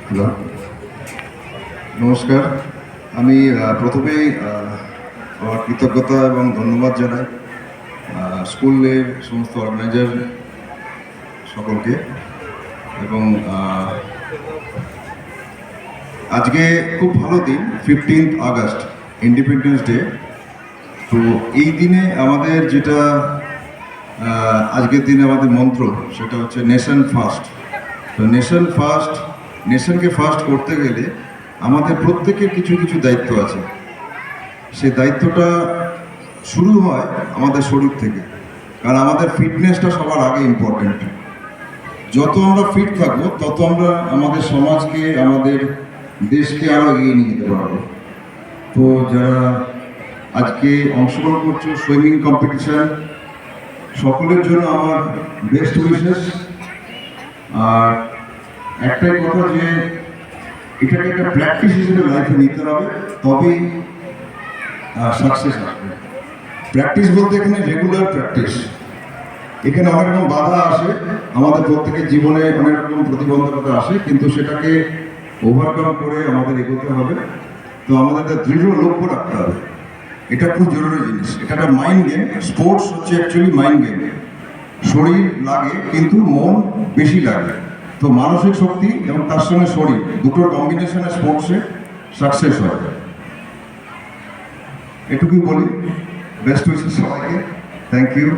Hello, নমস্কার। আমি প্রথমেই আমার কৃতজ্ঞতা এবং ধন্যবাদ জানাই স্কুলের সমস্ত অর্গানাইজার সকলকে। এবং আজকে খুব ভালো দিন, 15th আগস্ট, ইন্ডিপেন্ডেন্স ডে। তো এই দিনে আমাদের যেটা আজকের দিনে আমাদের মন্ত্র, সেটা হচ্ছে নেশন ফার্স্ট। তো নেশন ফার্স্ট, নেশনকে ফার্স্ট করতে গেলে আমাদের প্রত্যেকের কিছু কিছু দায়িত্ব আছে। সেই দায়িত্বটা শুরু হয় আমাদের শরীর থেকে, কারণ আমাদের ফিটনেসটা সবার আগে ইম্পর্টেন্ট। যত আমরা ফিট থাকবো তত আমরা আমাদের সমাজকে, আমাদের দেশকে আরও এগিয়ে নিয়ে যেতে পারবো। তো যারা আজকে অংশগ্রহণ করছো সুইমিং কম্পিটিশন, সকলের জন্য আমার বেস্ট উইশেস। আর একটাই কথা, যে এটাকে একটা প্র্যাকটিস হিসেবে লাইফে নিতে হবে, তবেই সাকসেস আসবে। প্র্যাকটিস বলতে এখানে রেগুলার প্র্যাকটিস। এখানে অনেক রকম বাধা আসে, আমাদের প্রত্যেকের জীবনে অনেক রকম প্রতিবন্ধকতা আসে, কিন্তু সেটাকে ওভারকাম করে আমাদের এগোতে হবে। তো আমাদের দৃঢ় লক্ষ্য রাখতে হবে, এটা খুব জরুরি জিনিস। এটা একটা মাইন্ড গেম। স্পোর্টস হচ্ছে অ্যাকচুয়ালি মাইন্ড গেম। শরীর লাগে কিন্তু মন বেশি লাগে। তো মানসিক শক্তি এবং তার সঙ্গে শরীর দুটোর কম্বিনেশনে স্পোর্টসে সাকসেস হয়। এটুকুই বলি। বেস্ট উইশেস সবাইকে। Thank you.